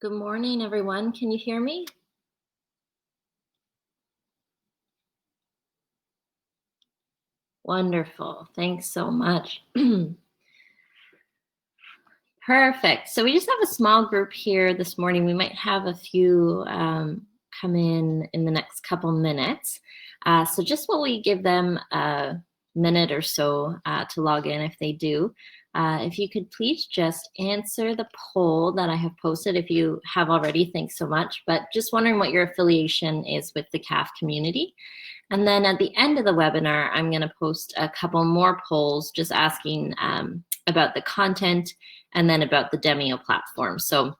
Good morning, everyone. Can you hear me? Wonderful. Thanks so much. Perfect. So we just have a small group here this morning. We might have a few come in the next couple minutes. So just while we give them a minute or so to log in if they do, if you could please just answer the poll that I have posted. If you have already, thanks so much. But just wondering what your affiliation is with the CAF community. And then at the end of the webinar, I'm going to post a couple more polls just asking about the content and then about the Demio platform. So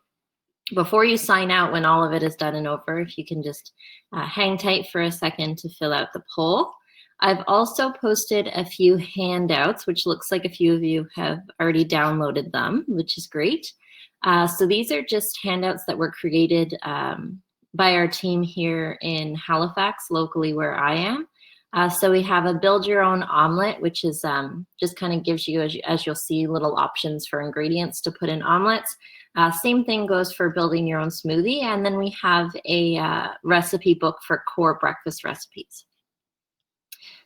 before you sign out, when all of it is done and over, if you can just hang tight for a second to fill out the poll. I've also posted a few handouts, which looks like a few of you have already downloaded them, which is great. So these are just handouts that were created by our team here in Halifax, locally where I am. So we have a build your own omelet, which is just kind of gives you, as you'll see, little options for ingredients to put in omelets. Same thing goes for building your own smoothie. And then we have a recipe book for core breakfast recipes.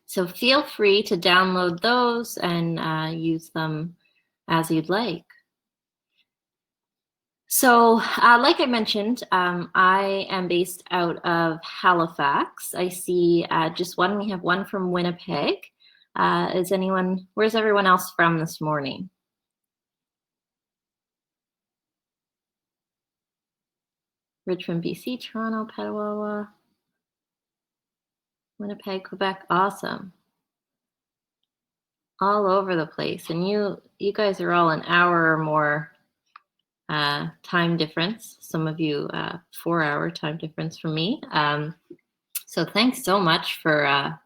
So feel free to download those and use them as you'd like. So like I mentioned, I am based out of Halifax. I see just one. We have one from Winnipeg. Where's everyone else from this morning? Richmond, BC, Toronto, Petawawa, Winnipeg, Quebec. Awesome. All over the place. And you guys are all an hour or more time difference. Some of you 4-hour time difference from me. So thanks so much for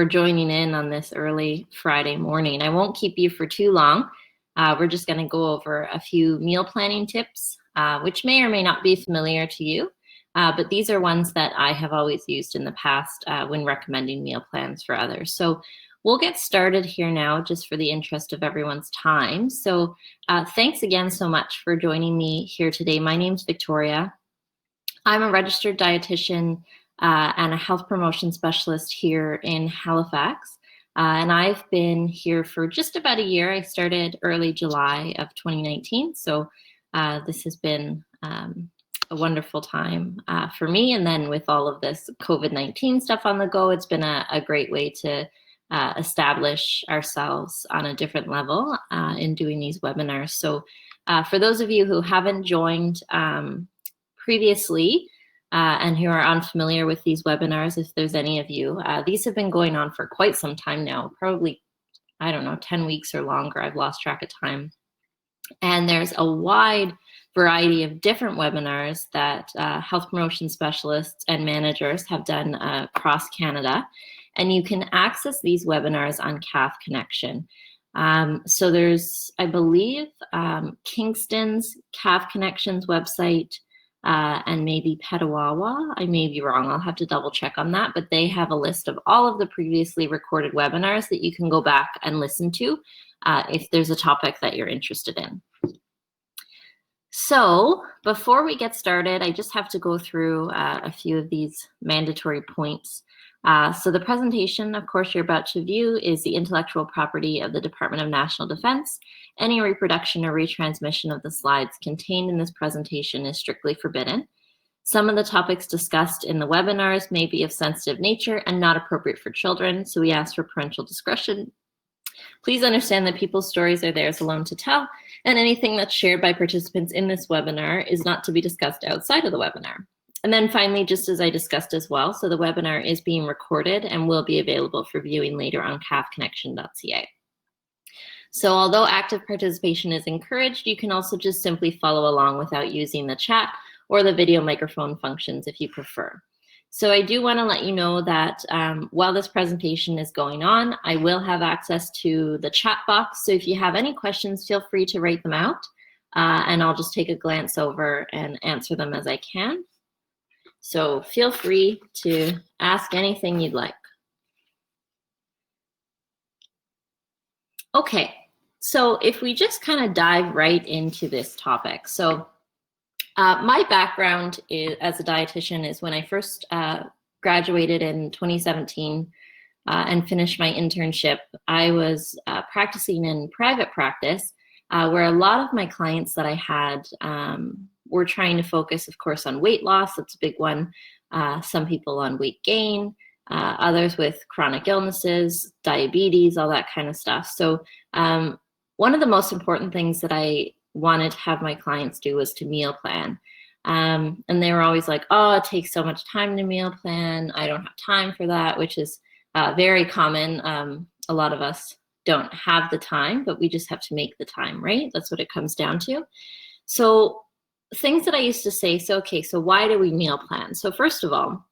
joining in on this early Friday morning. I won't keep you for too long. We're just going to go over a few meal planning tips, which may or may not be familiar to you, but these are ones that I have always used in the past when recommending meal plans for others. So we'll get started here now, just for the interest of everyone's time. So thanks again so much for joining me here today. My name's Victoria. I'm a registered dietitian and a health promotion specialist here in Halifax. And I've been here for just about a year. I started early July of 2019. So this has been a wonderful time for me. And then with all of this COVID-19 stuff on the go, it's been a great way to establish ourselves on a different level in doing these webinars. So for those of you who haven't joined previously and who are unfamiliar with these webinars, if there's any of you, these have been going on for quite some time now, probably, I don't know, 10 weeks or longer. I've lost track of time. And there's a wide variety of different webinars that health promotion specialists and managers have done across Canada. And you can access these webinars on CAF Connection. So there's, I believe, Kingston's CAF Connections website and maybe Petawawa. I may be wrong. I'll have to double check on that. But they have a list of all of the previously recorded webinars that you can go back and listen to if there's a topic that you're interested in. So before we get started, I just have to go through a few of these mandatory points. So the presentation, of course, you're about to view is the intellectual property of the Department of National Defense. Any reproduction or retransmission of the slides contained in this presentation is strictly forbidden. Some of the topics discussed in the webinars may be of sensitive nature and not appropriate for children, so we ask for parental discretion. Please understand that people's stories are theirs alone to tell, and anything that's shared by participants in this webinar is not to be discussed outside of the webinar. And then finally, just as I discussed as well, so the webinar is being recorded and will be available for viewing later on cafconnection.ca. So although active participation is encouraged, you can also just simply follow along without using the chat or the video microphone functions if you prefer. So I do want to let you know that while this presentation is going on, I will have access to the chat box. So if you have any questions, feel free to write them out and I'll just take a glance over and answer them as I can. So feel free to ask anything you'd like. Okay, so if we just kind of dive right into this topic. So My background as a dietitian is when I first graduated in 2017 and finished my internship, I was practicing in private practice where a lot of my clients that I had were trying to focus, of course, on weight loss. That's a big one. Some people on weight gain, others with chronic illnesses, diabetes, all that kind of stuff. So one of the most important things that I wanted to have my clients do was to meal plan. And they were always like, oh, it takes so much time to meal plan. I don't have time for that, which is very common. A lot of us don't have the time, but we just have to make the time, right? That's what it comes down to. So things that I used to say, so why do we meal plan? So first of all,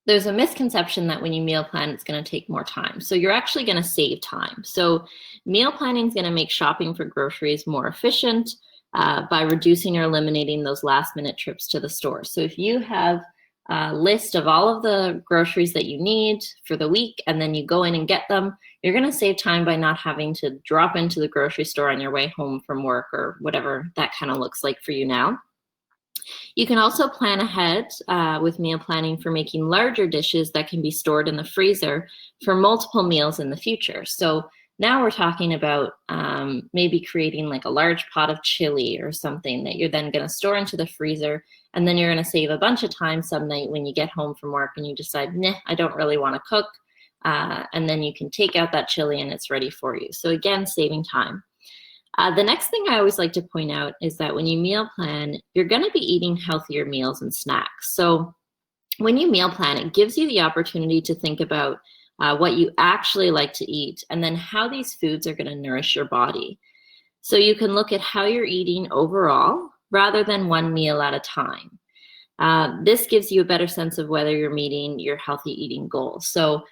there's a misconception that when you meal plan, it's going to take more time. So you're actually going to save time. So meal planning is going to make shopping for groceries more efficient by reducing or eliminating those last minute trips to the store. So if you have a list of all of the groceries that you need for the week, and then you go in and get them, you're going to save time by not having to drop into the grocery store on your way home from work or whatever that kind of looks like for you now. You can also plan ahead with meal planning for making larger dishes that can be stored in the freezer for multiple meals in the future. So now we're talking about maybe creating like a large pot of chili or something that you're then going to store into the freezer, and then you're going to save a bunch of time some night when you get home from work and you decide, nah, I don't really want to cook, and then you can take out that chili and it's ready for you. So again, saving time. The next thing I always like to point out is that when you meal plan, you're going to be eating healthier meals and snacks. So when you meal plan, it gives you the opportunity to think about what you actually like to eat and then how these foods are going to nourish your body. So you can look at how you're eating overall rather than one meal at a time. This gives you a better sense of whether you're meeting your healthy eating goals. So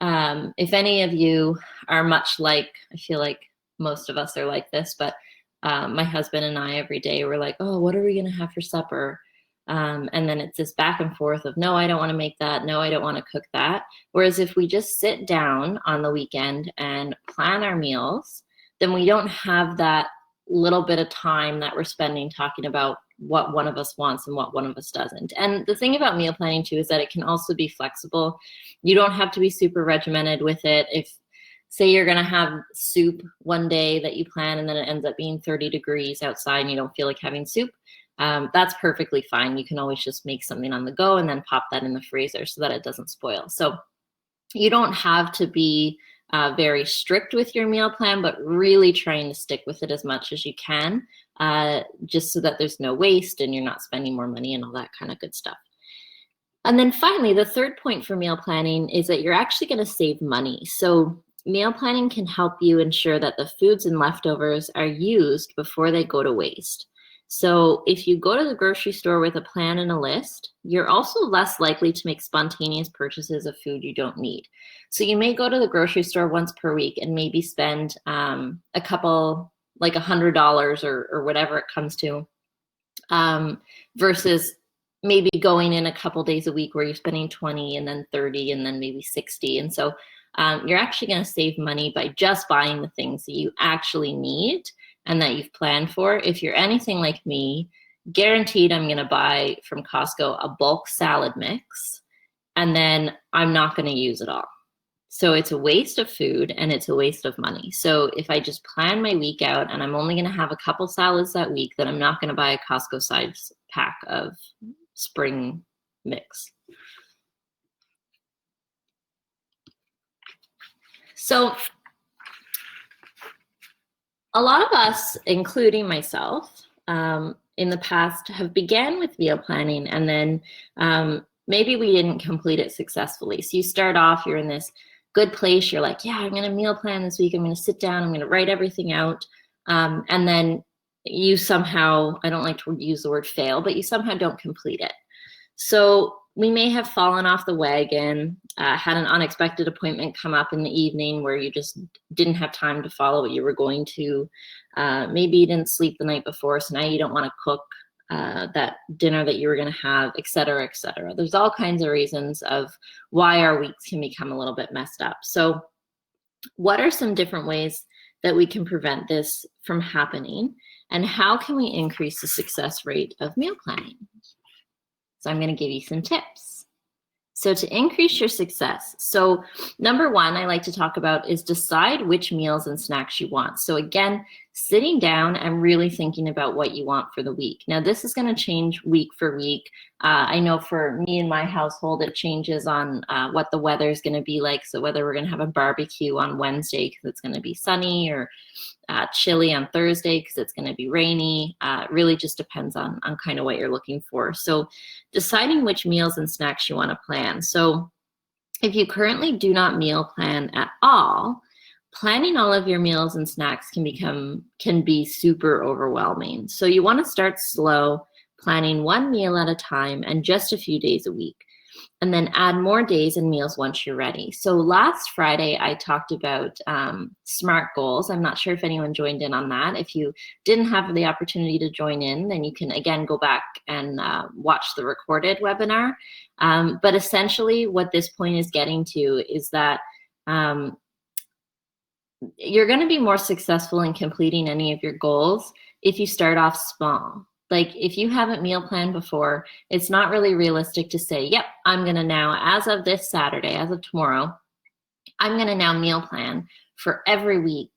if any of you are much like, I feel like most of us are like this, but my husband and I every day we're like, oh, what are we going to have for supper? And then it's this back and forth of, no, I don't want to make that. No, I don't want to cook that. Whereas if we just sit down on the weekend and plan our meals, then we don't have that little bit of time that we're spending talking about what one of us wants and what one of us doesn't. And the thing about meal planning too is that it can also be flexible. You don't have to be super regimented with it. If say you're going to have soup one day that you plan and then it ends up being 30 degrees outside and you don't feel like having soup, that's perfectly fine. You can always just make something on the go and then pop that in the freezer so that it doesn't spoil. So you don't have to be very strict with your meal plan, but really trying to stick with it as much as you can, just so that there's no waste and you're not spending more money and all that kind of good stuff. And then finally, the third point for meal planning is that you're actually going to save money. So meal planning can help you ensure that the foods and leftovers are used before they go to waste. So if you go to the grocery store with a plan and a list, you're also less likely to make spontaneous purchases of food you don't need. So you may go to the grocery store once per week and maybe spend a couple, like $100 or whatever it comes to, versus maybe going in a couple days a week where you're spending 20 and then 30 and then maybe 60. And so you're actually going to save money by just buying the things that you actually need and that you've planned for. If you're anything like me, guaranteed I'm going to buy from Costco a bulk salad mix, and then I'm not going to use it all. So it's a waste of food and it's a waste of money. So if I just plan my week out and I'm only going to have a couple salads that week, then I'm not going to buy a Costco size pack of spring mix. So a lot of us, including myself, in the past have began with meal planning and then maybe we didn't complete it successfully. So you start off, you're in this good place. You're like, yeah, I'm going to meal plan this week. I'm going to sit down. I'm going to write everything out. And then you somehow, I don't like to use the word fail, but you somehow don't complete it. So we may have fallen off the wagon, had an unexpected appointment come up in the evening where you just didn't have time to follow what you were going to. Maybe you didn't sleep the night before, so now you don't want to cook that dinner that you were going to have, et cetera, et cetera. There's all kinds of reasons of why our weeks can become a little bit messed up. So what are some different ways that we can prevent this from happening? And how can we increase the success rate of meal planning? So I'm going to give you some tips. So to increase your success, so number one I like to talk about is decide which meals and snacks you want. So again, sitting down and really thinking about what you want for the week. Now this is going to change week for week. I know for me and my household, it changes on what the weather is going to be like. So whether we're going to have a barbecue on Wednesday because it's going to be sunny, or chilly on Thursday because it's going to be rainy. It really just depends on kind of what you're looking for. So deciding which meals and snacks you want to plan. So if you currently do not meal plan at all, planning all of your meals and snacks can be super overwhelming. So you want to start slow, planning one meal at a time and just a few days a week, and then add more days and meals once you're ready. So last Friday, I talked about SMART goals. I'm not sure if anyone joined in on that. If you didn't have the opportunity to join in, then you can again go back and watch the recorded webinar. But essentially what this point is getting to is that you're going to be more successful in completing any of your goals if you start off small. Like if you haven't meal planned before, it's not really realistic to say, yep, I'm going to now, as of this Saturday, as of tomorrow, I'm going to now meal plan for every week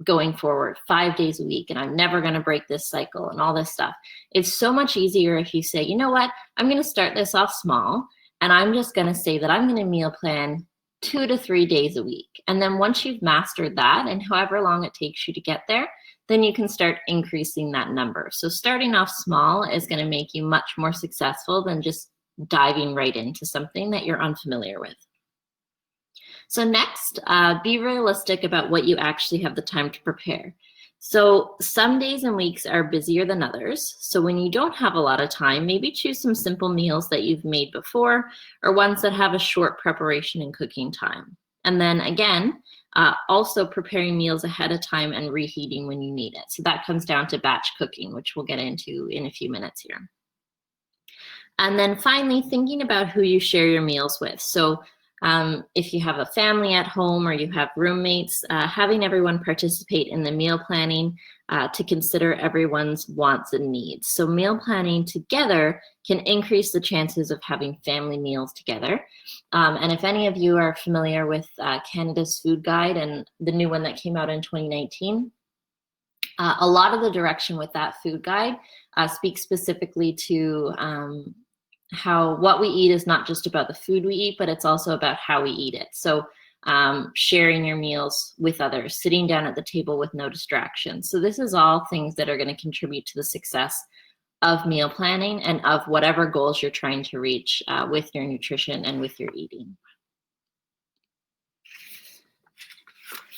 going forward, 5 days a week, and I'm never going to break this cycle and all this stuff. It's so much easier if you say, you know what, I'm going to start this off small, and I'm just going to say that I'm going to meal plan 2 to 3 days a week. And then once you've mastered that, and however long it takes you to get there, then you can start increasing that number. So starting off small is going to make you much more successful than just diving right into something that you're unfamiliar with. So next, be realistic about what you actually have the time to prepare. So some days and weeks are busier than others. So when you don't have a lot of time, maybe choose some simple meals that you've made before, or ones that have a short preparation and cooking time. And then again, also preparing meals ahead of time and reheating when you need it. So that comes down to batch cooking, which we'll get into in a few minutes here. And then finally, thinking about who you share your meals with. So if you have a family at home or you have roommates, having everyone participate in the meal planning to consider everyone's wants and needs. So meal planning together can increase the chances of having family meals together. And if any of you are familiar with Canada's Food Guide and the new one that came out in 2019, a lot of the direction with that food guide speaks specifically to how what we eat is not just about the food we eat, but it's also about how we eat it. So sharing your meals with others, sitting down at the table with no distractions. So this is all things that are going to contribute to the success of meal planning and of whatever goals you're trying to reach with your nutrition and with your eating.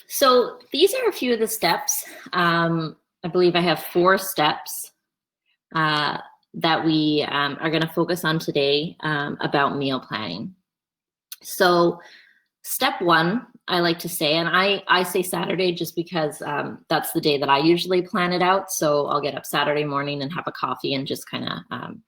So these are a few of the steps. I believe I have 4 steps that we are going to focus on today about meal planning. So step 1, I like to say, and I say Saturday just because that's the day that I usually plan it out. So I'll get up Saturday morning and have a coffee and just kind of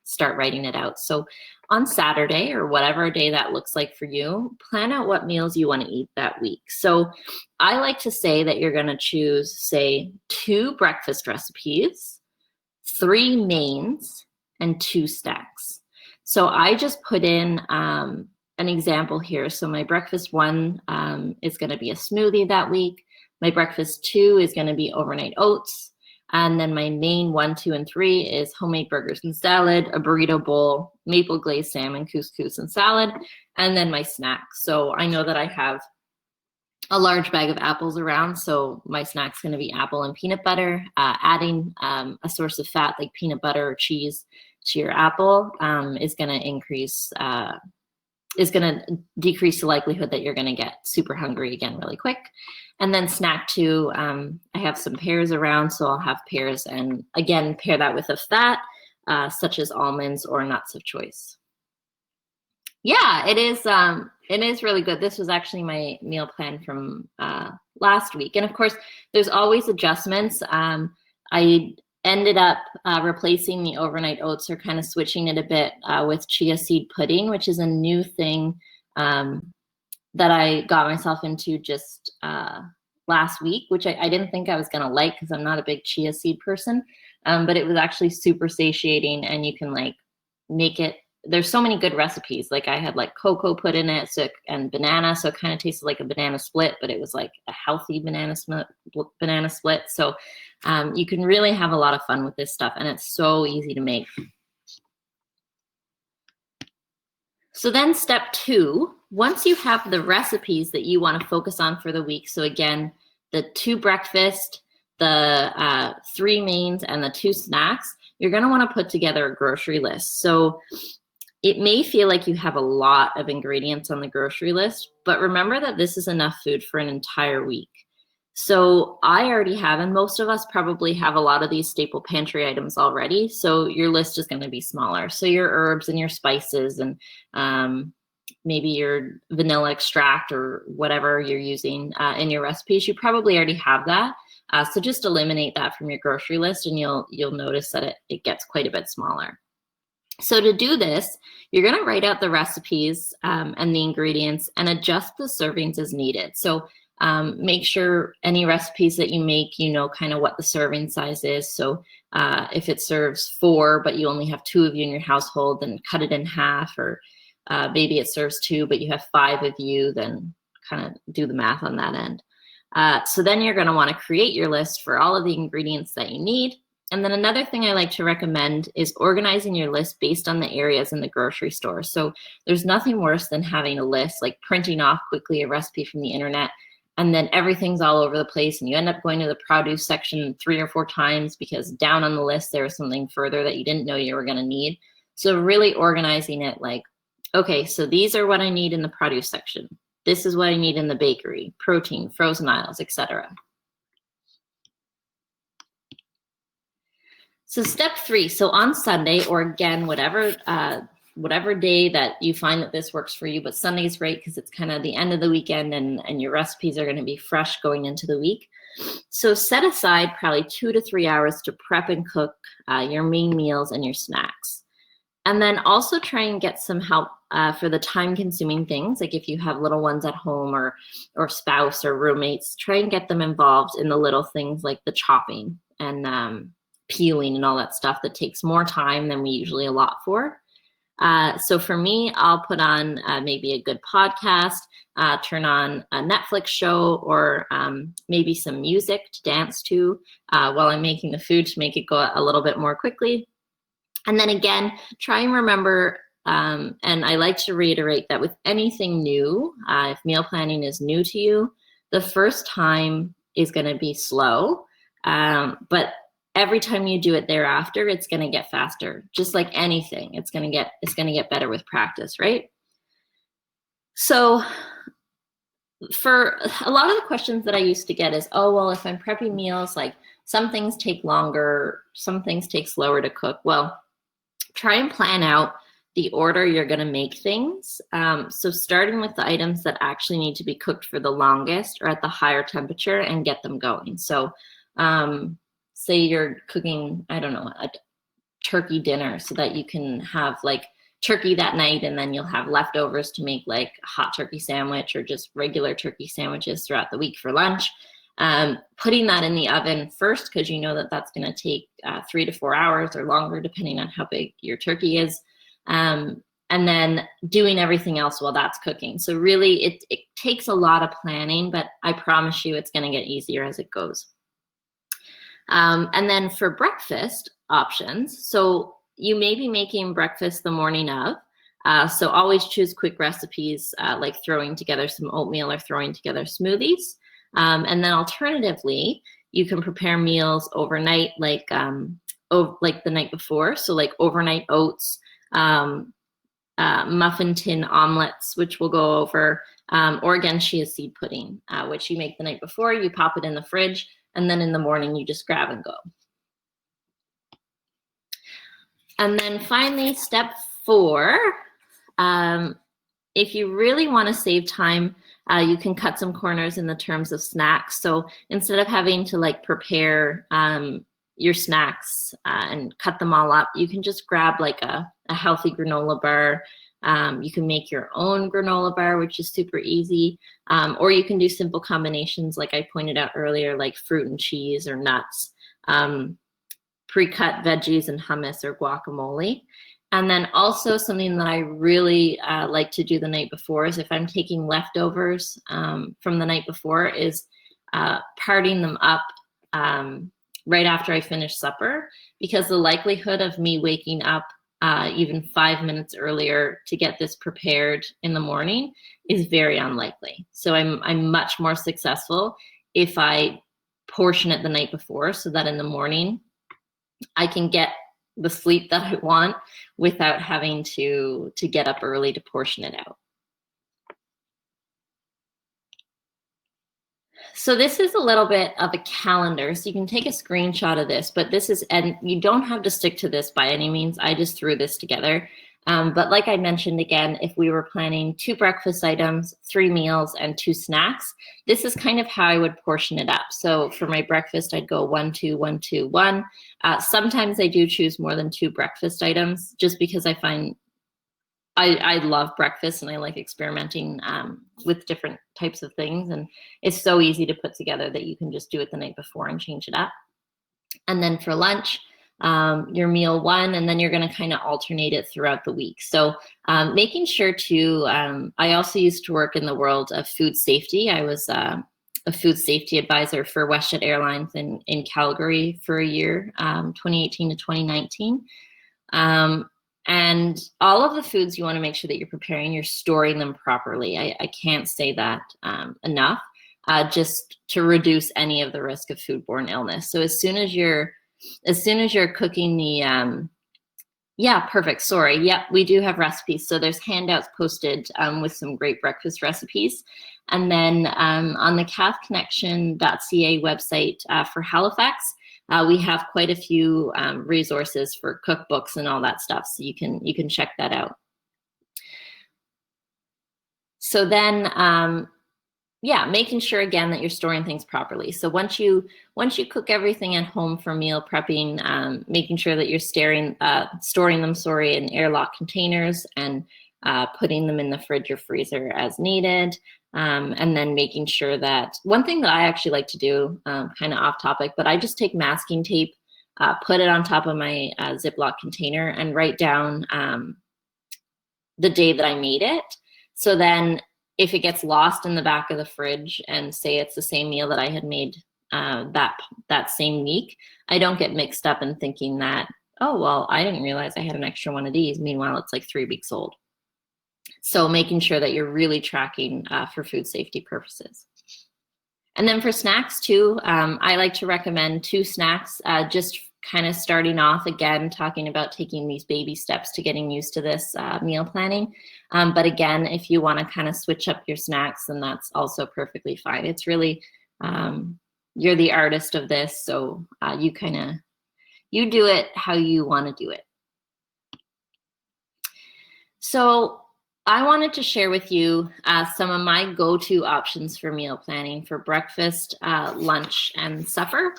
start writing it out. So on Saturday, or whatever day that looks like for you, plan out what meals you want to eat that week. So I like to say that you're going to choose, say, 2 breakfast recipes, 3 mains, and 2 snacks. So I just put in an example here. So my breakfast 1 is going to be a smoothie that week. My breakfast 2 is going to be overnight oats. And then my main 1, 2, and 3 is homemade burgers and salad, a burrito bowl, maple glazed salmon, couscous, and salad, and then my snacks. So I know that I have a large bag of apples around, so my snack's going to be apple and peanut butter. Adding a source of fat like peanut butter or cheese to your apple is going to decrease the likelihood that you're going to get super hungry again really quick. And then snack 2, I have some pears around, so I'll have pears, and again, pair that with a fat such as almonds or nuts of choice. Yeah, it is really good. This was actually my meal plan from last week. And of course, there's always adjustments. I ended up replacing the overnight oats, or kind of switching it a bit with chia seed pudding, which is a new thing that I got myself into just last week, which I didn't think I was going to like because I'm not a big chia seed person. but it was actually super satiating, and you can like make it. There's so many good recipes. Like I had like cocoa put in it, and banana, so it kind of tasted like a banana split, but it was like a healthy banana split. So you can really have a lot of fun with this stuff, and it's so easy to make. So then step 2, once you have the recipes that you want to focus on for the week, so again, the 2 breakfast, the 3 mains, and the 2 snacks, you're going to want to put together a grocery list. So it may feel like you have a lot of ingredients on the grocery list, but remember that this is enough food for an entire week. So I already have, and most of us probably have a lot of these staple pantry items already. So your list is going to be smaller. So your herbs and your spices and maybe your vanilla extract or whatever you're using in your recipes, you probably already have that. So just eliminate that from your grocery list, and you'll notice that it gets quite a bit smaller. So to do this, you're going to write out the recipes and the ingredients and adjust the servings as needed. So make sure any recipes that you make, you know kind of what the serving size is. So if it serves 4, but you only have 2 of you in your household, then cut it in half. Or maybe it serves 2, but you have 5 of you, then kind of do the math on that end. So then you're going to want to create your list for all of the ingredients that you need. And then another thing I like to recommend is organizing your list based on the areas in the grocery store. So there's nothing worse than having a list, like printing off quickly a recipe from the internet, and then everything's all over the place, and you end up going to the produce section 3 or 4 times because down on the list there was something further that you didn't know you were going to need. So really organizing it like, okay, so these are what I need in the produce section. This is what I need in the bakery, protein, frozen aisles, etc. So step 3, so on Sunday, or again, whatever day that you find that this works for you, but Sunday is great because it's kind of the end of the weekend and your recipes are going to be fresh going into the week. So set aside probably 2 to 3 hours to prep and cook your main meals and your snacks. And then also try and get some help for the time-consuming things, like if you have little ones at home or spouse or roommates, try and get them involved in the little things like the chopping and peeling and all that stuff that takes more time than we usually allot for. So for me, I'll put on maybe a good podcast, turn on a Netflix show, or maybe some music to dance to while I'm making the food to make it go a little bit more quickly. And then again, try and remember, and I like to reiterate that with anything new, if meal planning is new to you, the first time is going to be slow, but every time you do it thereafter, it's going to get faster. Just like anything, it's going to get better with practice, right? So for a lot of the questions that I used to get is, oh, well, if I'm prepping meals, like some things take longer, some things take slower to cook. Well, try and plan out the order you're going to make things. So starting with the items that actually need to be cooked for the longest or at the higher temperature, and get them going. So say you're cooking, I don't know, a turkey dinner so that you can have like turkey that night, and then you'll have leftovers to make like a hot turkey sandwich or just regular turkey sandwiches throughout the week for lunch. Putting that in the oven first, because you know that that's going to take 3 to 4 hours or longer, depending on how big your turkey is. And then doing everything else while that's cooking. So really, it takes a lot of planning, but I promise you it's going to get easier as it goes. And then for breakfast options, so you may be making breakfast the morning of. So always choose quick recipes like throwing together some oatmeal or throwing together smoothies. And then alternatively, you can prepare meals overnight, like the night before. So like overnight oats, muffin tin omelets, which we'll go over, or again, chia seed pudding, which you make the night before. You pop it in the fridge, and then in the morning, you just grab and go. And then finally, step 4, if you really want to save time, you can cut some corners in the terms of snacks. So instead of having to like prepare your snacks and cut them all up, you can just grab like a healthy granola bar. You can make your own granola bar, which is super easy. Or you can do simple combinations like I pointed out earlier, like fruit and cheese or nuts. pre-cut veggies and hummus or guacamole. And then also something that I really like to do the night before is if I'm taking leftovers from the night before is partying them up right after I finish supper, because the likelihood of me waking up even 5 minutes earlier to get this prepared in the morning is very unlikely. So I'm much more successful if I portion it the night before, so that in the morning I can get the sleep that I want without having to get up early to portion it out. So this is a little bit of a calendar. So you can take a screenshot of this, but this is, and you don't have to stick to this by any means. I just threw this together. But like I mentioned again, if we were planning 2 breakfast items, 3 meals, and 2 snacks, this is kind of how I would portion it up. So for my breakfast, I'd go 1, 2, 1, 2, 1. Sometimes I do choose more than 2 breakfast items just because I find I love breakfast and I like experimenting with different types of things. And it's so easy to put together that you can just do it the night before and change it up. And then for lunch, your meal 1, and then you're going to kind of alternate it throughout the week. So making sure to, I also used to work in the world of food safety. I was a food safety advisor for WestJet Airlines in Calgary for a year, 2018 to 2019. And all of the foods you want to make sure that you're preparing, you're storing them properly. I can't say that enough, just to reduce any of the risk of foodborne illness. So as soon as you're cooking the, yeah, perfect. Sorry. Yep, we do have recipes. So there's handouts posted with some great breakfast recipes. And then on the calfconnection.ca website for Halifax, we have quite a few resources for cookbooks and all that stuff. So you can check that out. So then, yeah, making sure again that you're storing things properly. So once you cook everything at home for meal prepping, making sure that you're storing them, in airlock containers and putting them in the fridge or freezer as needed. And then making sure that, one thing that I actually like to do, kind of off topic, but I just take masking tape, put it on top of my Ziploc container and write down the day that I made it. So then if it gets lost in the back of the fridge and say it's the same meal that I had made that same week, I don't get mixed up in thinking that, oh, well, I didn't realize I had an extra one of these. Meanwhile, it's like 3 weeks old. So making sure that you're really tracking for food safety purposes. And then for snacks too, I like to recommend 2 snacks, just kind of starting off again, talking about taking these baby steps to getting used to this meal planning. But again, if you want to kind of switch up your snacks, then that's also perfectly fine. It's really, you're the artist of this, so you do it how you want to do it. So I wanted to share with you some of my go-to options for meal planning for breakfast, lunch, and supper.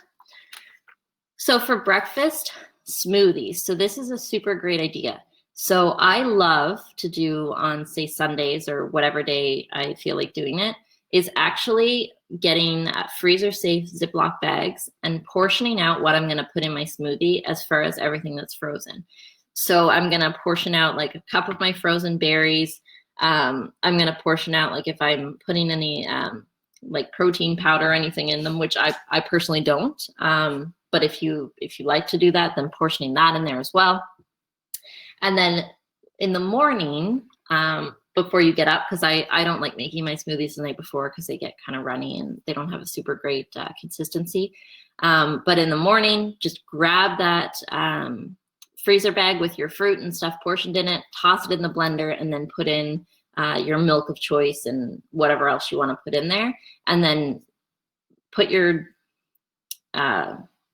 So for breakfast, smoothies. So this is a super great idea. So I love to do on, say, Sundays or whatever day I feel like doing it, is actually getting freezer-safe Ziploc bags and portioning out what I'm going to put in my smoothie as far as everything that's frozen. So I'm going to portion out like a cup of my frozen berries. I'm going to portion out, like if I'm putting any like protein powder or anything in them, which I personally don't. But if you like to do that, then portioning that in there as well. And then in the morning, before you get up, because I don't like making my smoothies the night before because they get kind of runny and they don't have a super great consistency. But in the morning, just grab that freezer bag with your fruit and stuff portioned in it, toss it in the blender, and then put in your milk of choice and whatever else you want to put in there. And then put your blender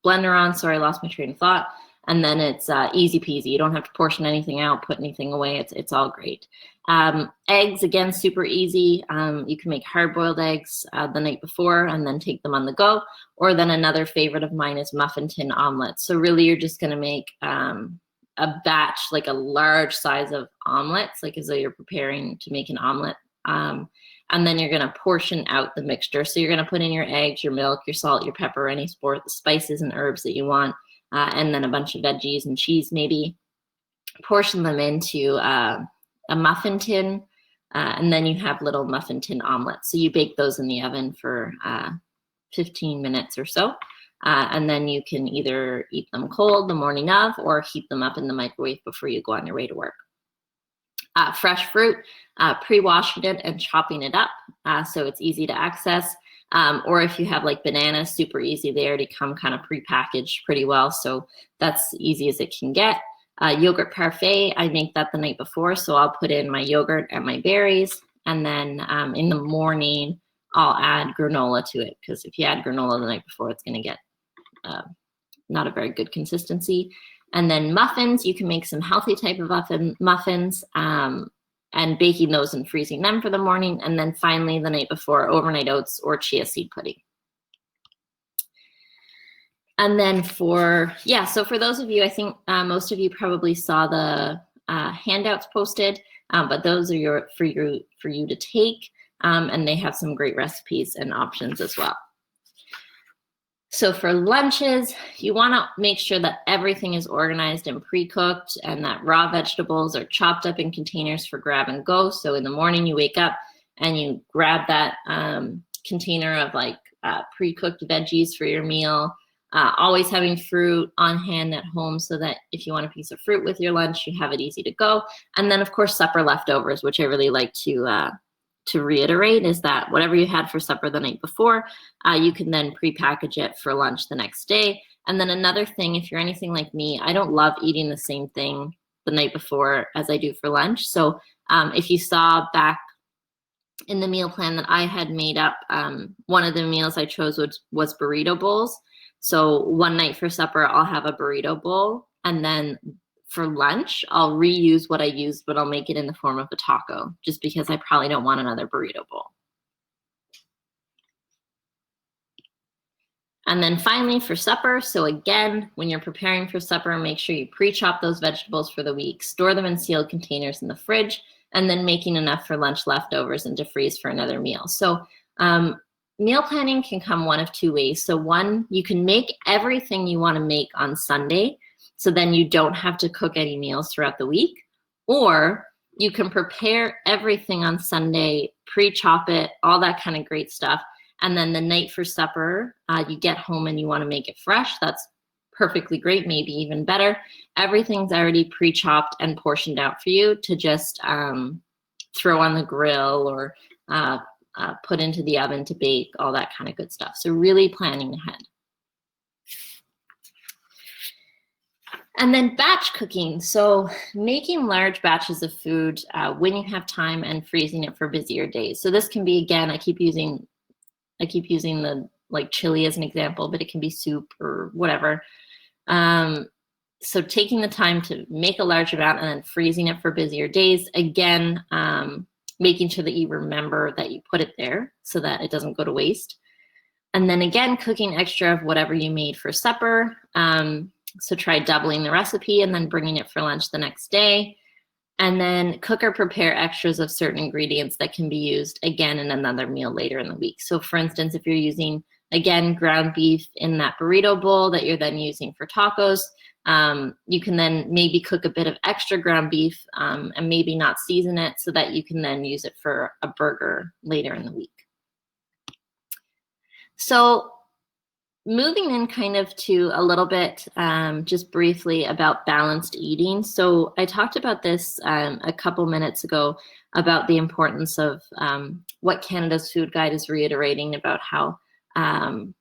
on. Sorry, I lost my train of thought. And then it's easy peasy. You don't have to portion anything out, put anything away. It's all great. Eggs, again, super easy. You can make hard-boiled eggs the night before and then take them on the go. Or then another favorite of mine is muffin tin omelets. So really you're just going to make a batch, like a large size of omelets, like as though you're preparing to make an omelet. And then you're going to portion out the mixture. So you're going to put in your eggs, your milk, your salt, your pepper, any spices and herbs that you want. and then a bunch of veggies and cheese maybe. Portion them into a muffin tin, and then you have little muffin tin omelets. So you bake those in the oven for 15 minutes or so. And then you can either eat them cold the morning of or heat them up in the microwave before you go on your way to work. Fresh fruit, pre-washing it and chopping it up so it's easy to access. Or if you have like bananas, super easy. They already come kind of pre-packaged pretty well, so that's easy as it can get. Yogurt parfait, I make that the night before, so I'll put in my yogurt and my berries, and then in the morning I'll add granola to it, because if you add granola the night before, it's going to get not a very good consistency. And then muffins, you can make some healthy type of muffins, and baking those and freezing them for the morning. And then finally, the night before, overnight oats or chia seed pudding. And then for those of you, I think most of you probably saw the handouts posted, but those are for you to take, and they have some great recipes and options as well. So for lunches, you want to make sure that everything is organized and pre-cooked, and that raw vegetables are chopped up in containers for grab and go. So in the morning you wake up and you grab that container of like pre-cooked veggies for your meal. Always having fruit on hand at home, so that if you want a piece of fruit with your lunch, you have it easy to go. And then of course supper leftovers, which I really like to reiterate, is that whatever you had for supper the night before, you can then pre-package it for lunch the next day. And then another thing, if you're anything like me, I don't love eating the same thing the night before as I do for lunch. So if you saw back in the meal plan that I had made up, one of the meals I chose was burrito bowls. So one night for supper, I'll have a burrito bowl, and then for lunch, I'll reuse what I used, but I'll make it in the form of a taco, just because I probably don't want another burrito bowl. And then finally for supper, so again, when you're preparing for supper, make sure you pre-chop those vegetables for the week, store them in sealed containers in the fridge, and then making enough for lunch leftovers and to freeze for another meal. So meal planning can come one of two ways. So one, you can make everything you want to make on Sunday, so then you don't have to cook any meals throughout the week. Or you can prepare everything on Sunday, pre-chop it, all that kind of great stuff. And then the night for supper, you get home and you want to make it fresh. That's perfectly great, maybe even better. Everything's already pre-chopped and portioned out for you to just throw on the grill or put into the oven to bake, all that kind of good stuff. So really planning ahead. And then batch cooking. So making large batches of food when you have time and freezing it for busier days. So this can be, again, I keep using the like chili as an example, but it can be soup or whatever. So taking the time to make a large amount and then freezing it for busier days. Again, making sure that you remember that you put it there so that it doesn't go to waste. And then again, cooking extra of whatever you made for supper. So try doubling the recipe and then bringing it for lunch the next day. And then cook or prepare extras of certain ingredients that can be used again in another meal later in the week. So for instance, if you're using, again, ground beef in that burrito bowl that you're then using for tacos, you can then maybe cook a bit of extra ground beef and maybe not season it so that you can then use it for a burger later in the week. So moving in kind of to a little bit, just briefly about balanced eating. So I talked about this a couple minutes ago about the importance of what Canada's Food Guide is reiterating about how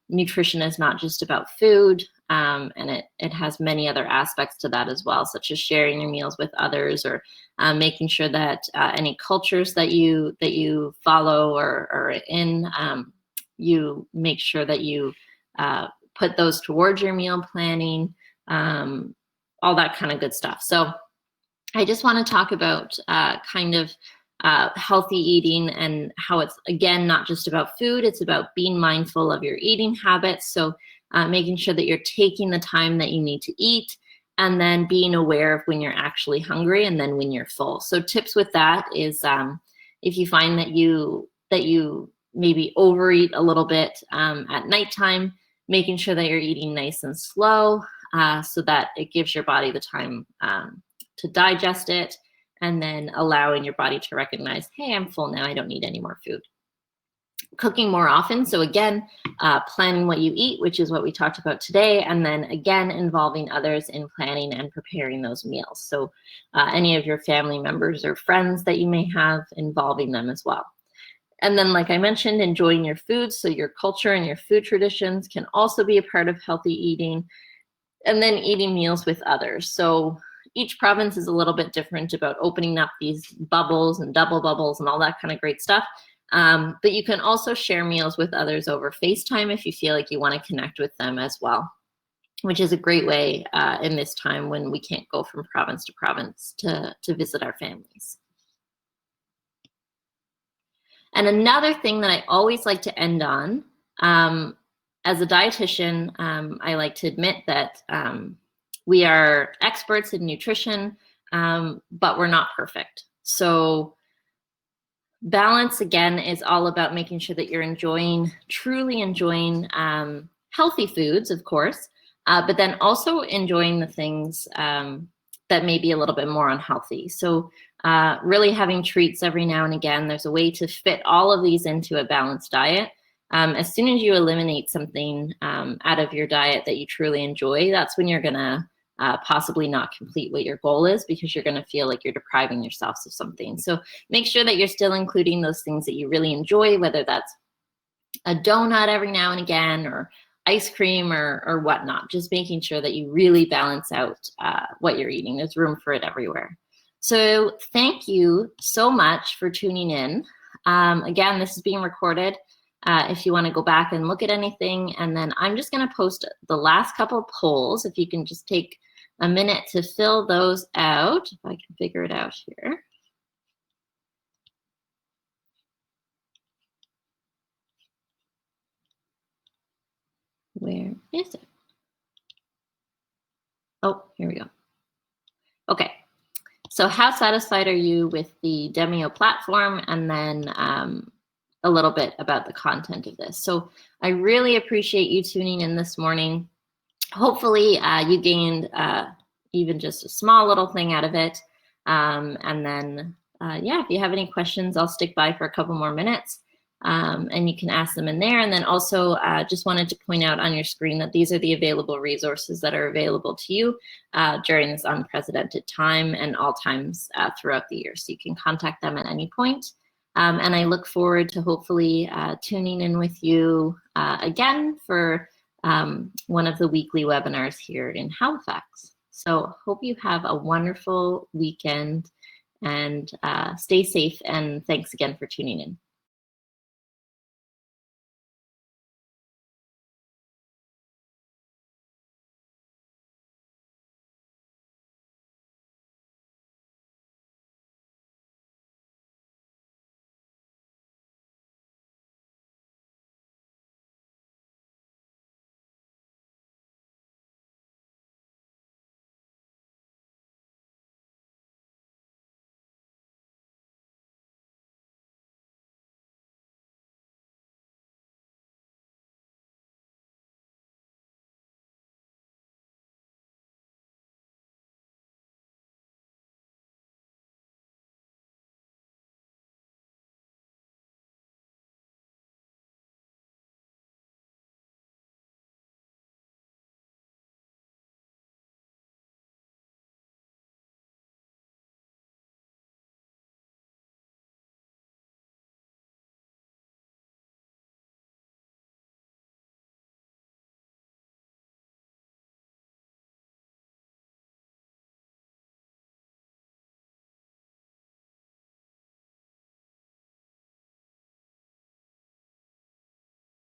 nutrition is not just about food, and it has many other aspects to that as well, such as sharing your meals with others, or making sure that any cultures that you follow or are in, you make sure that you put those towards your meal planning, all that kind of good stuff. So I just want to talk about kind of healthy eating and how it's, again, not just about food, it's about being mindful of your eating habits. So making sure that you're taking the time that you need to eat, and then being aware of when you're actually hungry and then when you're full. So tips with that is if you find that you maybe overeat a little bit at nighttime, making sure that you're eating nice and slow, so that it gives your body the time to digest it, and then allowing your body to recognize, hey, I'm full now, I don't need any more food. Cooking more often, so again, planning what you eat, which is what we talked about today, and then again, involving others in planning and preparing those meals. So any of your family members or friends that you may have, involving them as well. And then, like I mentioned, enjoying your food, so your culture and your food traditions can also be a part of healthy eating. And then eating meals with others. So each province is a little bit different about opening up these bubbles and double bubbles and all that kind of great stuff. But you can also share meals with others over FaceTime if you feel like you want to connect with them as well, which is a great way in this time when we can't go from province to province to visit our families. And another thing that I always like to end on, as a dietitian, I like to admit that we are experts in nutrition, but we're not perfect. So balance, again, is all about making sure that you're truly enjoying healthy foods, of course, but then also enjoying the things that may be a little bit more unhealthy. So really having treats every now and again. There's a way to fit all of these into a balanced diet. As soon as you eliminate something out of your diet that you truly enjoy, that's when you're gonna possibly not complete what your goal is, because you're gonna feel like you're depriving yourself of something. So make sure that you're still including those things that you really enjoy, whether that's a donut every now and again, or ice cream, or whatnot. Just making sure that you really balance out what you're eating. There's room for it everywhere. So thank you so much for tuning in. Again, this is being recorded. If you want to go back and look at anything, and then I'm just going to post the last couple of polls. If you can just take a minute to fill those out, if I can figure it out here. Where is it? Oh, here we go. Okay. So how satisfied are you with the Demio platform? And then a little bit about the content of this. So I really appreciate you tuning in this morning. Hopefully you gained even just a small little thing out of it. And then, yeah, if you have any questions, I'll stick by for a couple more minutes. And you can ask them in there. And then also just wanted to point out on your screen that these are the available resources that are available to you during this unprecedented time and all times throughout the year. So you can contact them at any point. And I look forward to hopefully tuning in with you again for one of the weekly webinars here in Halifax. So hope you have a wonderful weekend, and stay safe, and thanks again for tuning in.